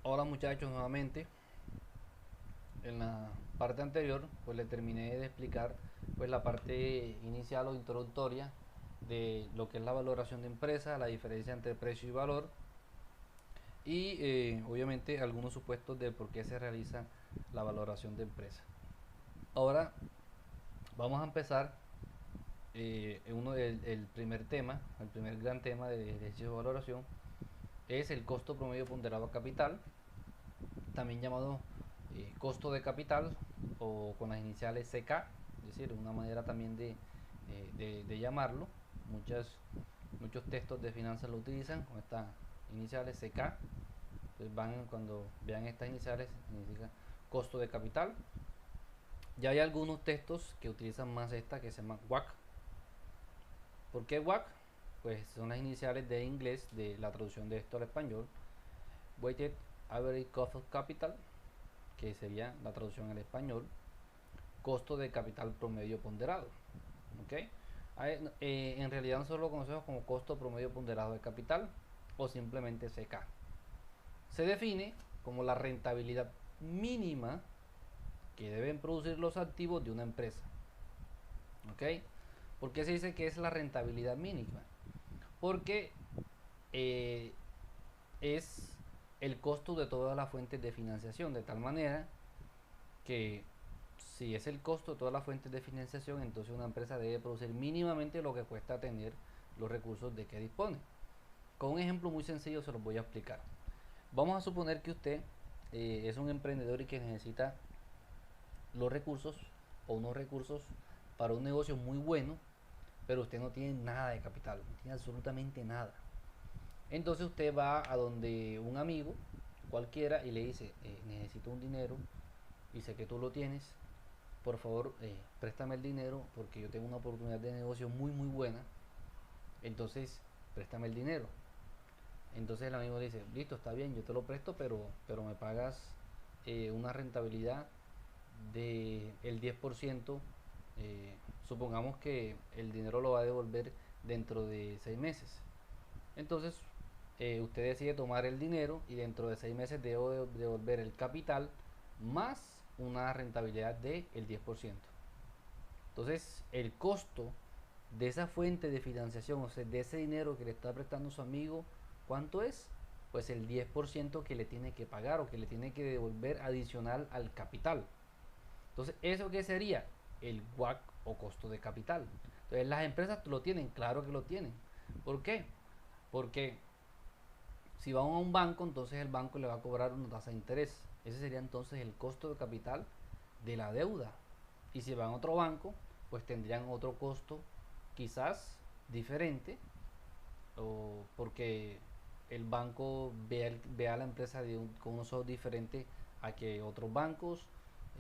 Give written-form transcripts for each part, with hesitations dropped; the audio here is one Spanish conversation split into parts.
Hola muchachos, nuevamente. En la parte anterior pues le terminé de explicar pues la parte inicial o introductoria de lo que es la valoración de empresa, la diferencia entre precio y valor y obviamente algunos supuestos de por qué se realiza la valoración de empresa. Ahora vamos a empezar el primer tema, el primer gran tema de ejercicio de valoración es el costo promedio ponderado a capital, también llamado costo de capital o con las iniciales CK, es decir, una manera también de llamarlo. Muchos textos de finanzas lo utilizan con estas iniciales CK. Entonces cuando vean estas iniciales, significa costo de capital. Ya hay algunos textos que utilizan más esta que se llama WACC. ¿Por qué WACC? Pues son las iniciales de inglés de la traducción de esto al español. Weighted Average Cost of Capital, que sería la traducción al español, costo de capital promedio ponderado. ¿Ok? En realidad nosotros lo conocemos como costo promedio ponderado de capital o simplemente CK. Se define como la rentabilidad mínima que deben producir los activos de una empresa. ¿Ok? ¿Por qué se dice que es la rentabilidad mínima? Porque eh, es el costo de todas las fuentes de financiación, de tal manera que si es el costo de todas las fuentes de financiación, entonces una empresa debe producir mínimamente lo que cuesta tener los recursos de que dispone. Con un ejemplo muy sencillo se los voy a explicar. Vamos a suponer que usted es un emprendedor y que necesita los recursos o unos recursos para un negocio muy bueno, pero usted no tiene nada de capital, no tiene absolutamente nada. Entonces usted va a donde un amigo cualquiera y le dice, necesito un dinero y sé que tú lo tienes, por favor préstame el dinero porque yo tengo una oportunidad de negocio muy buena, entonces préstame el dinero. Entonces el amigo le dice, listo, está bien, yo te lo presto, pero me pagas una rentabilidad del 10%. Supongamos que el dinero lo va a devolver dentro de 6 meses. Entonces usted decide tomar el dinero y dentro de 6 meses debo devolver el capital más una rentabilidad del 10%. Entonces, el costo de esa fuente de financiación, o sea, de ese dinero que le está prestando su amigo, ¿cuánto es? Pues el 10% que le tiene que pagar o que le tiene que devolver adicional al capital. Entonces, ¿eso qué sería? El WACC o costo de capital. Entonces, las empresas lo tienen, claro que lo tienen. ¿Por qué? Porque si van a un banco, entonces el banco le va a cobrar una tasa de interés. Ese sería entonces el costo de capital de la deuda. Y si van a otro banco, pues tendrían otro costo quizás diferente, o porque el banco ve a la empresa con unos ojos diferentes a que otros bancos,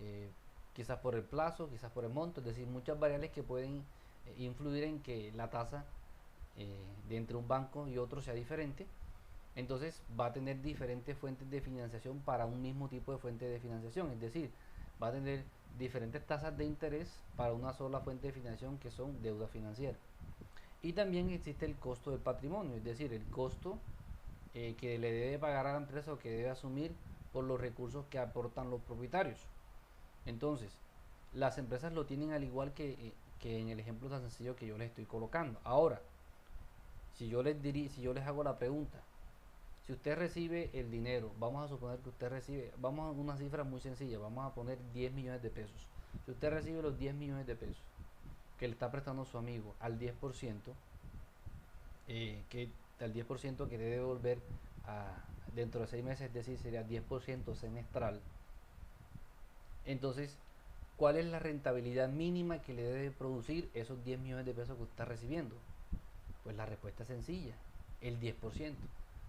eh, quizás por el plazo, quizás por el monto, es decir, muchas variables que pueden influir en que la tasa de entre un banco y otro sea diferente. Entonces va a tener diferentes fuentes de financiación para un mismo tipo de fuente de financiación, es decir, va a tener diferentes tasas de interés para una sola fuente de financiación que son deuda financiera. Y también existe el costo del patrimonio, es decir, el costo que le debe pagar a la empresa o que debe asumir por los recursos que aportan los propietarios. Entonces, las empresas lo tienen al igual que en el ejemplo tan sencillo que yo les estoy colocando. Ahora, si yo les hago la pregunta, si usted recibe el dinero, vamos a suponer que usted recibe, vamos a una cifra muy sencilla, vamos a poner 10 millones de pesos. Si usted recibe los 10 millones de pesos que le está prestando su amigo al 10%, que al 10% que debe devolver dentro de 6 meses, es decir, sería 10% semestral. Entonces, ¿cuál es la rentabilidad mínima que le debe producir esos 10 millones de pesos que usted está recibiendo? Pues la respuesta es sencilla, el 10%.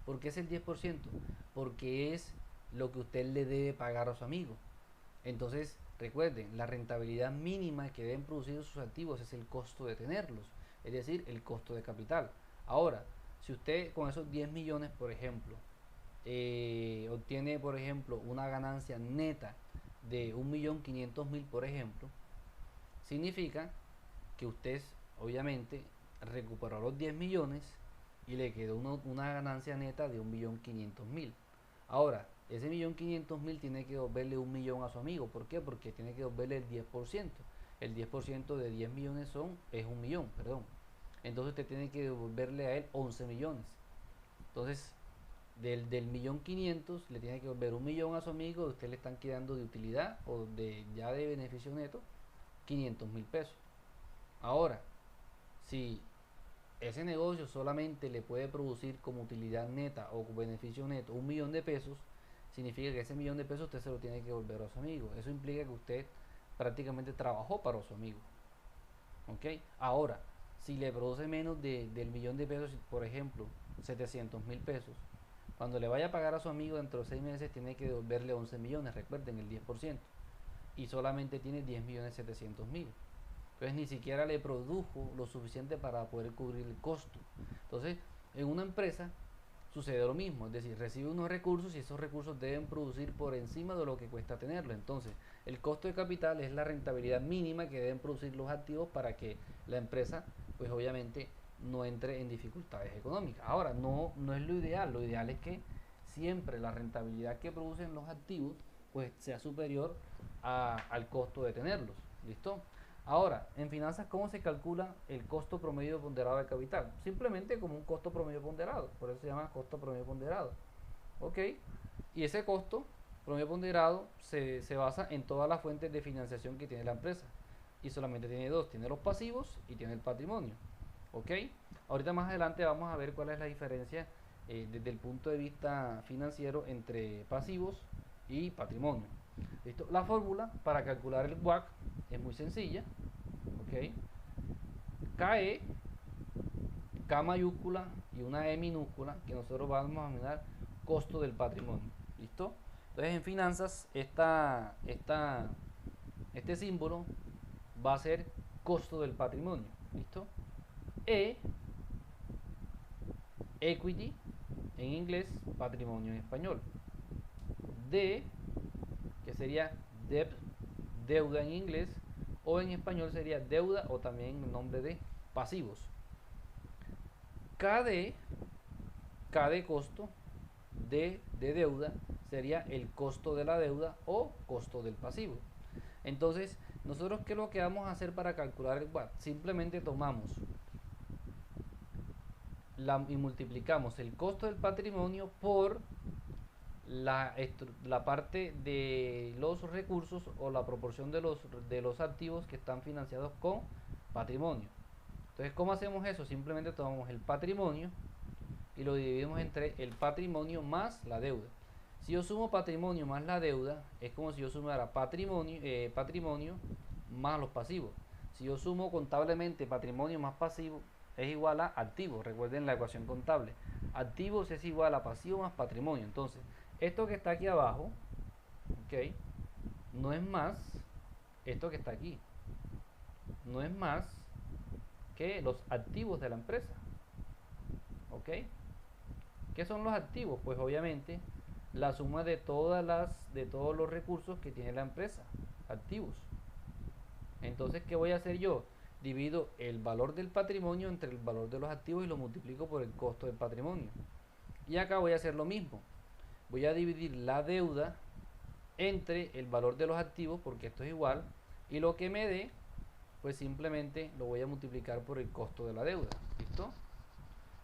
¿Por qué es el 10%? Porque es lo que usted le debe pagar a su amigo. Entonces, recuerden, la rentabilidad mínima que deben producir sus activos es el costo de tenerlos, es decir, el costo de capital. Ahora, si usted con esos 10 millones, por ejemplo, obtiene, por ejemplo, una ganancia neta de 1.500.000, por ejemplo, significa que usted obviamente recuperó los 10 millones y le quedó una ganancia neta de 1.500.000. Ahora, ese 1.500.000 tiene que devolverle 1 millón a su amigo. ¿Por qué? Porque tiene que devolverle el 10%. El 10% de 10 millones es 1 millón, perdón. Entonces usted tiene que devolverle a él 11 millones. Entonces, del 1.500.000 le tiene que devolver 1 millón a su amigo, y usted le están quedando de utilidad o ya de beneficio neto 500.000 pesos. Ahora, si ese negocio solamente le puede producir como utilidad neta o beneficio neto 1 millón de pesos, significa que ese 1 millón de pesos usted se lo tiene que devolver a su amigo. Eso implica que usted prácticamente trabajó para su amigo. ¿Ok? Ahora, si le produce menos del 1 millón de pesos, por ejemplo, 700.000 pesos, cuando le vaya a pagar a su amigo dentro de 6 meses, tiene que devolverle 11 millones, recuerden el 10%, y solamente tiene 10.700.000. Entonces ni siquiera le produjo lo suficiente para poder cubrir el costo. Entonces, en una empresa sucede lo mismo, es decir, recibe unos recursos y esos recursos deben producir por encima de lo que cuesta tenerlo. Entonces, el costo de capital es la rentabilidad mínima que deben producir los activos para que la empresa, pues obviamente, no entre en dificultades económicas. Ahora, no es lo ideal es que siempre la rentabilidad que producen los activos, pues sea superior al costo de tenerlos. ¿Listo? Ahora, en finanzas, ¿cómo se calcula el costo promedio ponderado de capital? Simplemente como un costo promedio ponderado, por eso se llama costo promedio ponderado. ¿Ok? Y ese costo promedio ponderado se basa en todas las fuentes de financiación que tiene la empresa. Y solamente tiene dos, tiene los pasivos y tiene el patrimonio. ¿Ok? Ahorita más adelante vamos a ver cuál es la diferencia desde el punto de vista financiero entre pasivos y patrimonio. ¿Listo? La fórmula para calcular el WACC es muy sencilla. ¿Ok? KE, K mayúscula y una E minúscula, que nosotros vamos a mirar costo del patrimonio. ¿Listo? Entonces en finanzas este símbolo va a ser costo del patrimonio. ¿Listo? E, equity en inglés, patrimonio en español. D, que sería debt, deuda en inglés, o en español sería deuda o también el nombre de pasivos. KD, K de costo, D de deuda, sería el costo de la deuda o costo del pasivo. Entonces, nosotros qué es lo que vamos a hacer para calcular el WACC? Simplemente tomamos y multiplicamos el costo del patrimonio por la parte de los recursos o la proporción de los activos que están financiados con patrimonio. Entonces, ¿cómo hacemos eso? Simplemente tomamos el patrimonio y lo dividimos entre el patrimonio más la deuda. Si yo sumo patrimonio más la deuda, es como si yo sumara patrimonio más los pasivos. Si yo sumo contablemente patrimonio más pasivo, es igual a activos. Recuerden la ecuación contable. Activos es igual a pasivo más patrimonio. Entonces, esto que está aquí abajo, ¿ok? No es más, esto que está aquí, no es más que los activos de la empresa. ¿Ok? ¿Qué son los activos? Pues obviamente la suma de todos los recursos que tiene la empresa, activos. Entonces, ¿qué voy a hacer yo? Divido el valor del patrimonio entre el valor de los activos y lo multiplico por el costo del patrimonio. Y acá voy a hacer lo mismo. Voy a dividir la deuda entre el valor de los activos, porque esto es igual, y lo que me dé, pues simplemente lo voy a multiplicar por el costo de la deuda. ¿Listo?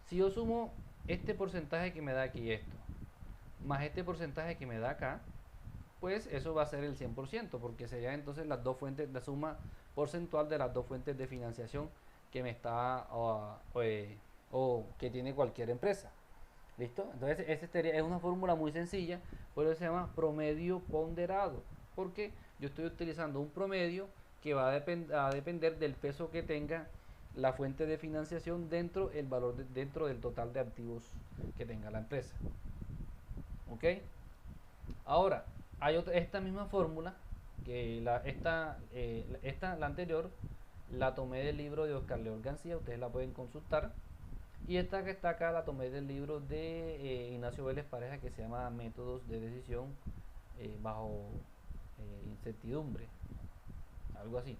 Si yo sumo este porcentaje que me da aquí esto, más este porcentaje que me da acá, pues eso va a ser el 100%, porque serían entonces las dos fuentes, la suma porcentual de las dos fuentes de financiación que me está o que tiene cualquier empresa. ¿Listo? Entonces es una fórmula muy sencilla, por eso se llama promedio ponderado, porque yo estoy utilizando un promedio que va a depender del peso que tenga la fuente de financiación dentro del total de activos que tenga la empresa. ¿Ok? Ahora, hay esta misma fórmula, que la anterior, la tomé del libro de Oscar León García, ustedes la pueden consultar. Y esta que está acá la tomé del libro de Ignacio Vélez Pareja, que se llama Métodos de Decisión bajo incertidumbre, algo así.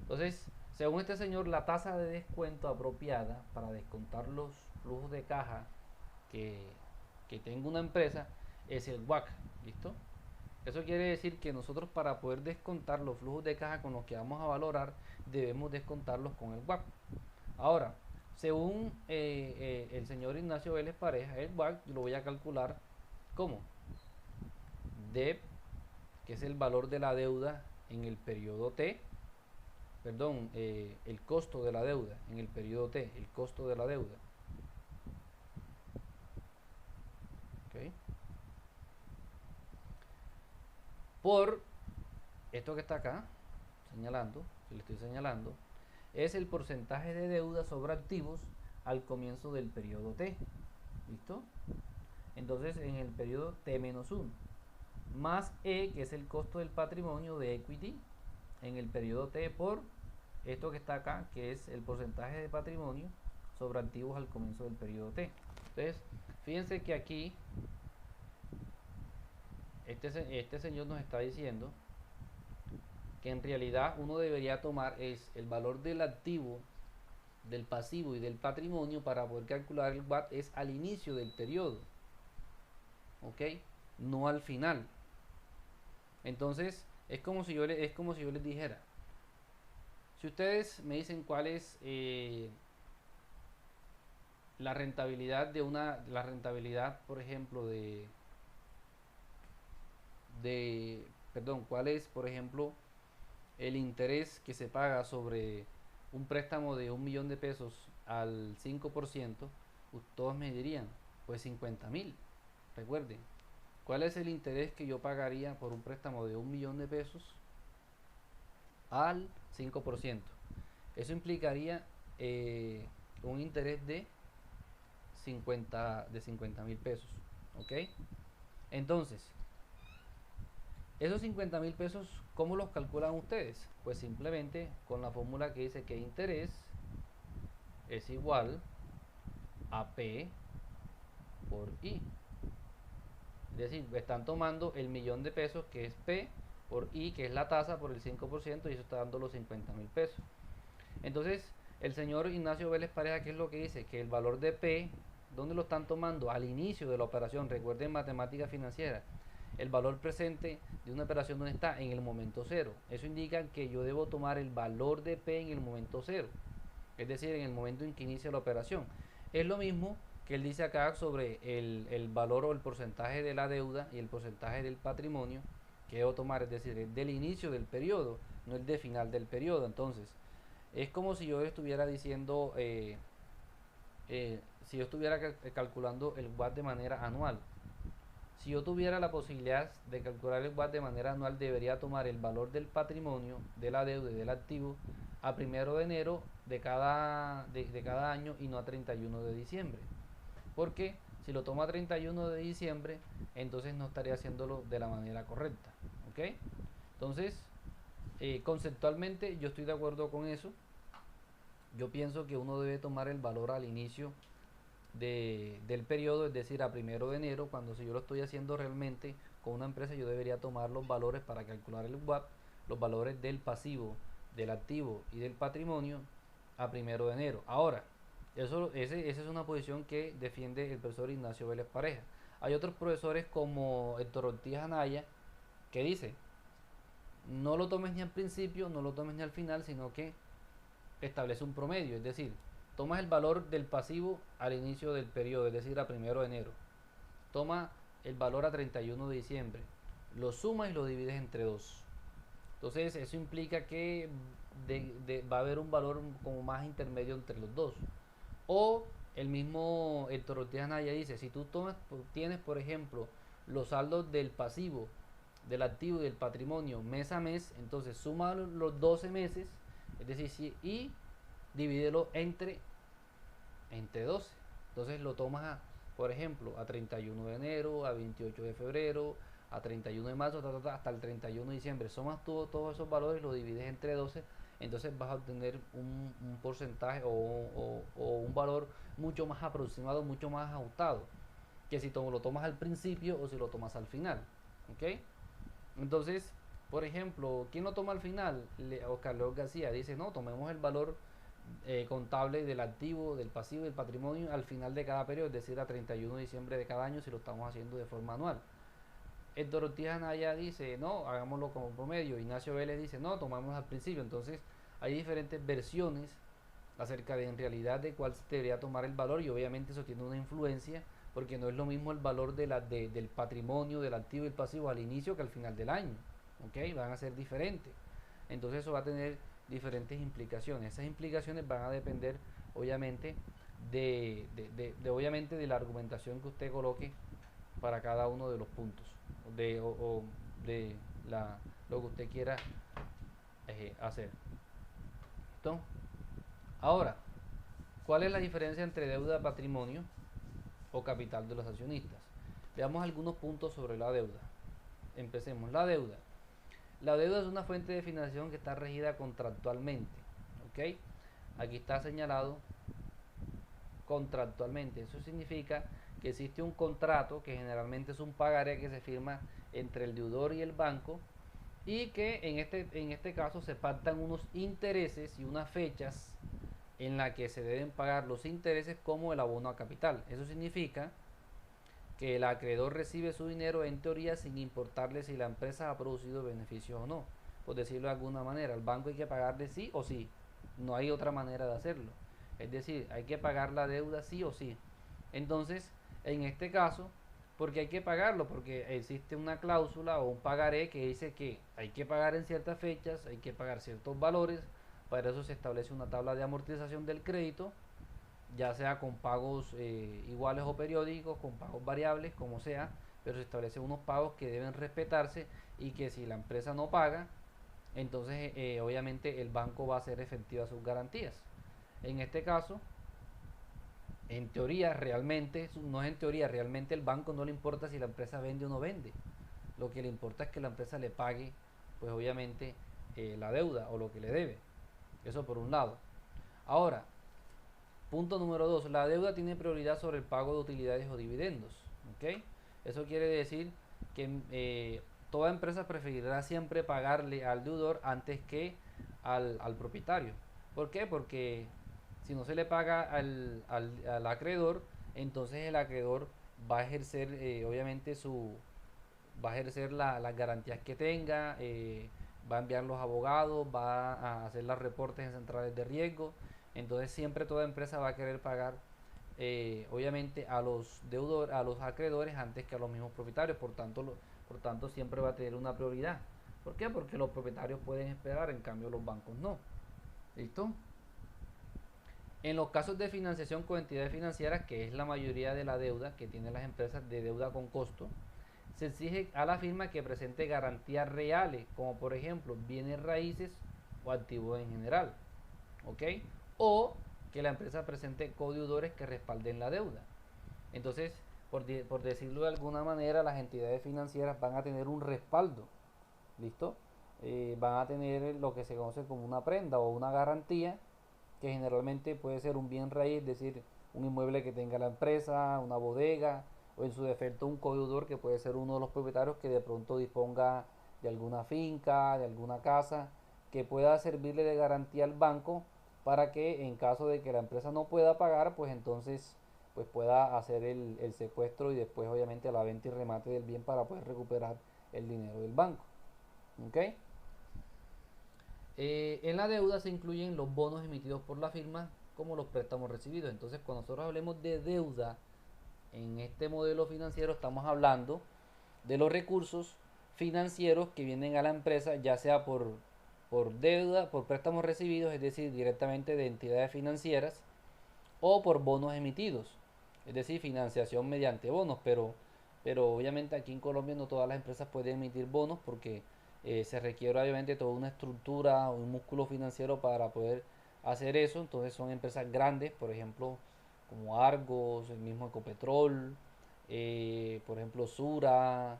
Entonces, según este señor, la tasa de descuento apropiada para descontar los flujos de caja que tenga una empresa es el WACC. ¿Listo? Eso quiere decir que nosotros, para poder descontar los flujos de caja con los que vamos a valorar, debemos descontarlos con el WACC. Ahora, según el señor Ignacio Vélez Pareja, el WACC lo voy a calcular como DEP, que es el valor de la deuda en el periodo T, perdón, el costo de la deuda en el periodo T, el costo de la deuda. ¿Okay? Por esto que está acá, señalando, si le estoy señalando, es el porcentaje de deuda sobre activos al comienzo del periodo T. ¿Listo? Entonces, en el periodo T-1, más E, que es el costo del patrimonio de equity, en el periodo T, por esto que está acá, que es el porcentaje de patrimonio sobre activos al comienzo del periodo T. Entonces, fíjense que aquí este señor nos está diciendo que en realidad uno debería tomar es el valor del activo, del pasivo y del patrimonio para poder calcular el WACC es al inicio del periodo, ¿ok? No al final. Entonces es como si yo les dijera, si ustedes me dicen cuál es la rentabilidad la rentabilidad, por ejemplo, perdón, cuál es, por ejemplo, el interés que se paga sobre un préstamo de 1.000.000 de pesos al 5%, todos me dirían, pues 50.000. Recuerden, ¿cuál es el interés que yo pagaría por un préstamo de 1.000.000 de pesos al 5%? Eso implicaría un interés de 50.000 pesos. ¿Ok? Entonces, esos 50.000 pesos, ¿cómo los calculan ustedes? Pues simplemente con la fórmula que dice que interés es igual a P por I. Es decir, están tomando el 1.000.000 de pesos, que es P, por I, que es la tasa, por el 5%, y eso está dando los 50.000 pesos. Entonces, el señor Ignacio Vélez Pareja, ¿qué es lo que dice? Que el valor de P, ¿dónde lo están tomando? Al inicio de la operación. Recuerden matemática financiera. El valor presente de una operación, ¿dónde está? En el momento cero. Eso indica que yo debo tomar el valor de P en el momento cero. Es decir, en el momento en que inicia la operación. Es lo mismo que él dice acá sobre el valor o el porcentaje de la deuda y el porcentaje del patrimonio que debo tomar, es decir, el del inicio del periodo, no el de final del periodo. Entonces, es como si yo estuviera diciendo, si yo estuviera calculando el WACC de manera anual. Si yo tuviera la posibilidad de calcular el WACC de manera anual, debería tomar el valor del patrimonio, de la deuda y del activo a 1 de enero de cada año y no a 31 de diciembre. Porque si lo tomo a 31 de diciembre, entonces no estaría haciéndolo de la manera correcta. ¿Ok? Entonces, conceptualmente yo estoy de acuerdo con eso. Yo pienso que uno debe tomar el valor al inicio del periodo, es decir, a 1 de enero, cuando si yo lo estoy haciendo realmente con una empresa, yo debería tomar los valores para calcular el WACC, los valores del pasivo, del activo y del patrimonio a 1 de enero. Ahora, esa es una posición que defiende el profesor Ignacio Vélez Pareja. Hay otros profesores como Héctor Ortiz Anaya que dice, no lo tomes ni al principio, no lo tomes ni al final, sino que establece un promedio, es decir, tomas el valor del pasivo al inicio del periodo, es decir, a 1 de enero. Toma el valor a 31 de diciembre. Lo sumas y lo divides entre 2. Entonces, eso implica que va a haber un valor como más intermedio entre los dos. O el mismo Héctor Ortiz Anaya dice, si tú tienes, por ejemplo, los saldos del pasivo, del activo y del patrimonio mes a mes, entonces suma los 12 meses, es decir, y divídelo entre 12. Entonces lo tomas, por ejemplo, a 31 de enero, a 28 de febrero, a 31 de marzo, hasta el 31 de diciembre. Sumas todos esos valores, lo divides entre 12, entonces vas a obtener un porcentaje o un valor mucho más aproximado, mucho más ajustado, que si lo tomas al principio o si lo tomas al final. ¿Ok? Entonces, por ejemplo, ¿quién lo toma al final? Oscar León García dice, no, tomemos el valor contable del activo, del pasivo y del patrimonio al final de cada periodo, es decir, a 31 de diciembre de cada año si lo estamos haciendo de forma anual. Héctor Ortiz Anaya dice, no, hagámoslo como promedio. Ignacio Vélez dice, no, tomamos al principio. Entonces, hay diferentes versiones acerca de en realidad de cuál se debería tomar el valor y obviamente eso tiene una influencia porque no es lo mismo el valor del patrimonio, del activo y el pasivo al inicio que al final del año. ¿Ok? Van a ser diferentes. Entonces eso va a tener diferentes implicaciones. Esas implicaciones van a depender obviamente obviamente de la argumentación que usted coloque para cada uno de los puntos o de lo que usted quiera hacer. ¿Listo? Ahora, ¿cuál es la diferencia entre deuda, patrimonio o capital de los accionistas? Veamos algunos puntos sobre la deuda. Empecemos. La deuda. La deuda es una fuente de financiación que está regida contractualmente. ¿Ok? Aquí está señalado contractualmente. Eso significa que existe un contrato que generalmente es un pagaré que se firma entre el deudor y el banco y que en este caso se pactan unos intereses y unas fechas en la que se deben pagar los intereses como el abono a capital. Eso significa que el acreedor recibe su dinero en teoría sin importarle si la empresa ha producido beneficios o no. Por decirlo de alguna manera, al banco hay que pagarle sí o sí. No hay otra manera de hacerlo. Es decir, hay que pagar la deuda sí o sí. Entonces, en este caso, porque hay que pagarlo, porque existe una cláusula o un pagaré que dice que hay que pagar en ciertas fechas, hay que pagar ciertos valores, para eso se establece una tabla de amortización del crédito, ya sea con pagos iguales o periódicos, con pagos variables, como sea, pero se establecen unos pagos que deben respetarse y que si la empresa no paga, entonces obviamente el banco va a hacer efectivas sus garantías. En este caso, en teoría, realmente, no es en teoría, realmente el banco no le importa si la empresa vende o no vende. Lo que le importa es que la empresa le pague, pues obviamente, la deuda o lo que le debe. Eso por un lado. Ahora, punto número 2. La deuda tiene prioridad sobre el pago de utilidades o dividendos. ¿Ok? Eso quiere decir que toda empresa preferirá siempre pagarle al deudor antes que al propietario. ¿Por qué? Porque si no se le paga al acreedor, entonces el acreedor va a ejercer obviamente va a ejercer las garantías que tenga, va a enviar los abogados, va a hacer los reportes en centrales de riesgo. Entonces siempre toda empresa va a querer pagar obviamente a los deudores, a los acreedores antes que a los mismos propietarios. Por tanto siempre va a tener una prioridad. ¿Por qué? Porque los propietarios pueden esperar, en cambio los bancos no. ¿Listo? En los casos de financiación con entidades financieras, que es la mayoría de la deuda que tienen las empresas de deuda con costo, se exige a la firma que presente garantías reales, como por ejemplo bienes raíces o activos en general, ¿ok? O que la empresa presente codeudores que respalden la deuda. Entonces, por decirlo de alguna manera, las entidades financieras van a tener un respaldo, ¿listo? Van a tener lo que se conoce como una prenda o una garantía, que generalmente puede ser un bien raíz, es decir, un inmueble que tenga la empresa, una bodega, o en su defecto un codeudor que puede ser uno de los propietarios que de pronto disponga de alguna finca, de alguna casa, que pueda servirle de garantía al banco para que en caso de que la empresa no pueda pagar, pues entonces pues pueda hacer el secuestro y después obviamente la venta y remate del bien para poder recuperar el dinero del banco. ¿Ok? En la deuda se incluyen los bonos emitidos por la firma como los préstamos recibidos. Entonces, cuando nosotros hablemos de deuda en este modelo financiero, estamos hablando de los recursos financieros que vienen a la empresa, ya sea por deuda, por préstamos recibidos, es decir, directamente de entidades financieras, o por bonos emitidos, es decir, financiación mediante bonos, pero obviamente aquí en Colombia no todas las empresas pueden emitir bonos porque se requiere obviamente toda una estructura, un músculo financiero para poder hacer eso. Entonces son empresas grandes, por ejemplo, como Argos, el mismo Ecopetrol, por ejemplo Sura,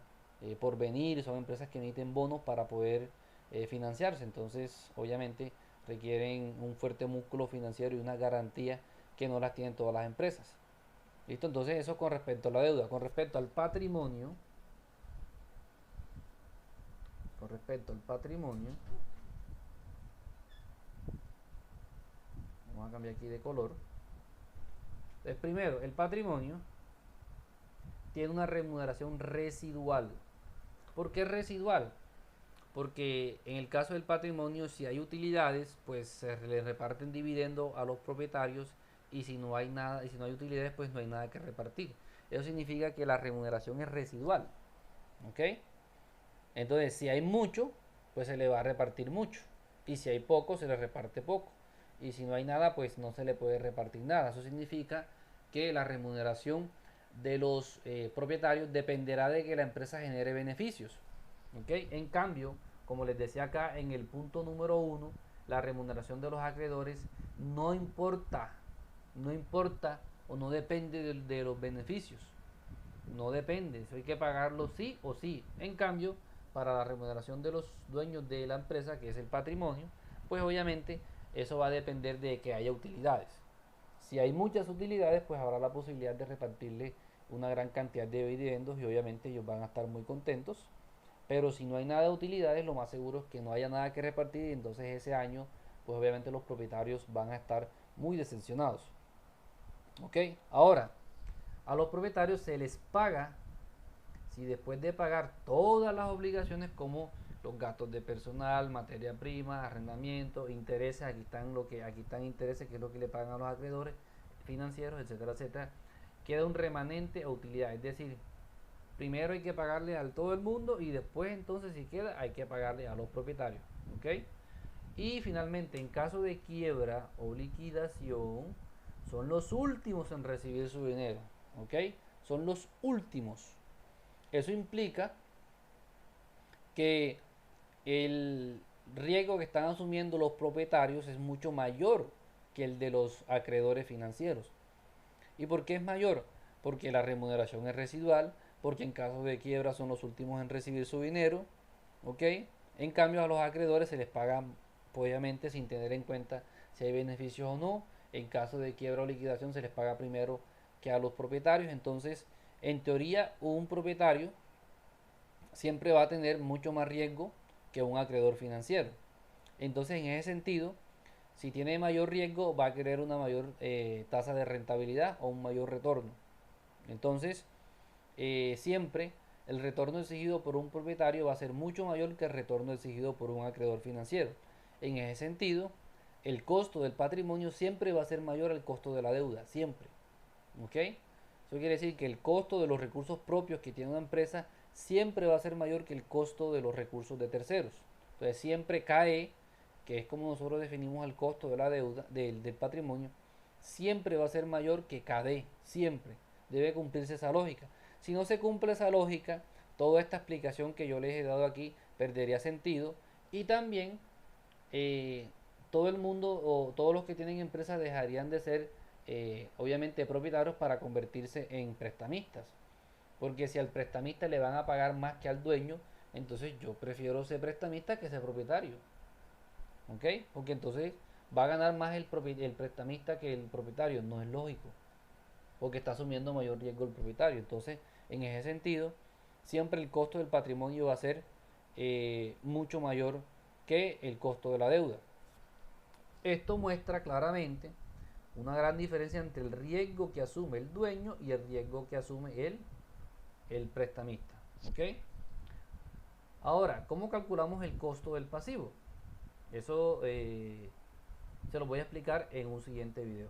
Porvenir, son empresas que emiten bonos para poder financiarse. Entonces, obviamente requieren un fuerte músculo financiero y una garantía que no las tienen todas las empresas. ¿Listo? Entonces eso con respecto a la deuda. Con respecto al patrimonio, con respecto al patrimonio, Vamos a cambiar aquí de color. Entonces, primero, el patrimonio tiene una remuneración residual. ¿Por qué residual? Porque en el caso del patrimonio, si hay utilidades, pues se le reparten dividendos a los propietarios, y si no hay nada, y si no hay utilidades, pues no hay nada que repartir. Eso significa que la remuneración es residual. ¿Ok? Entonces, si hay mucho, pues se le va a repartir mucho. Y si hay poco, se le reparte poco. Y si no hay nada, pues no se le puede repartir nada. Eso significa que la remuneración de los propietarios dependerá de que la empresa genere beneficios. ¿Ok? En cambio, como les decía acá en el punto número 1, la remuneración de los acreedores no importa, no importa o no depende de los beneficios. No depende, eso hay que pagarlo sí o sí. En cambio, para la remuneración de los dueños de la empresa, que es el patrimonio, pues obviamente eso va a depender de que haya utilidades. Si hay muchas utilidades, pues habrá la posibilidad de repartirle una gran cantidad de dividendos, y obviamente ellos van a estar muy contentos. Pero si no hay nada de utilidades, lo más seguro es que no haya nada que repartir, y entonces ese año, pues obviamente los propietarios van a estar muy decepcionados. ¿Ok? Ahora, a los propietarios se les paga si después de pagar todas las obligaciones, como los gastos de personal, materia prima, arrendamiento, intereses, aquí están intereses, que es lo que le pagan a los acreedores financieros, etcétera, etcétera, queda un remanente o utilidad. Es decir, primero hay que pagarle a todo el mundo, y después entonces, si queda, hay que pagarle a los propietarios. ¿Ok? Y finalmente, en caso de quiebra o liquidación, son los últimos en recibir su dinero. ¿Ok? Son los últimos. Eso implica que el riesgo que están asumiendo los propietarios es mucho mayor que el de los acreedores financieros. ¿Y por qué es mayor? Porque la remuneración es residual, porque en caso de quiebra son los últimos en recibir su dinero, ¿ok? En cambio, a los acreedores se les paga, obviamente, sin tener en cuenta si hay beneficios o no. En caso de quiebra o liquidación se les paga primero que a los propietarios. Entonces, en teoría, un propietario siempre va a tener mucho más riesgo que un acreedor financiero. Entonces, en ese sentido, si tiene mayor riesgo, va a querer una mayor tasa de rentabilidad o un mayor retorno. Entonces, siempre el retorno exigido por un propietario va a ser mucho mayor que el retorno exigido por un acreedor financiero. En ese sentido, el costo del patrimonio siempre va a ser mayor al costo de la deuda, siempre. ¿Ok? Eso quiere decir que el costo de los recursos propios que tiene una empresa siempre va a ser mayor que el costo de los recursos de terceros. Entonces siempre CAE, que es como nosotros definimos el costo de la deuda, del patrimonio, siempre va a ser mayor que KD, siempre. Debe cumplirse esa lógica. Si no se cumple esa lógica, toda esta explicación que yo les he dado aquí perdería sentido, y también todo el mundo o todos los que tienen empresas dejarían de ser obviamente propietarios para convertirse en prestamistas. Porque si al prestamista le van a pagar más que al dueño, entonces yo prefiero ser prestamista que ser propietario. ¿Ok? Porque entonces va a ganar más el prestamista que el propietario. No es lógico. Porque está asumiendo mayor riesgo el propietario. Entonces, en ese sentido, siempre el costo del patrimonio va a ser mucho mayor que el costo de la deuda. Esto muestra claramente una gran diferencia entre el riesgo que asume el dueño y el riesgo que asume el prestamista. ¿Ok? Ahora, ¿cómo calculamos el costo del pasivo? Eso se lo voy a explicar en un siguiente video.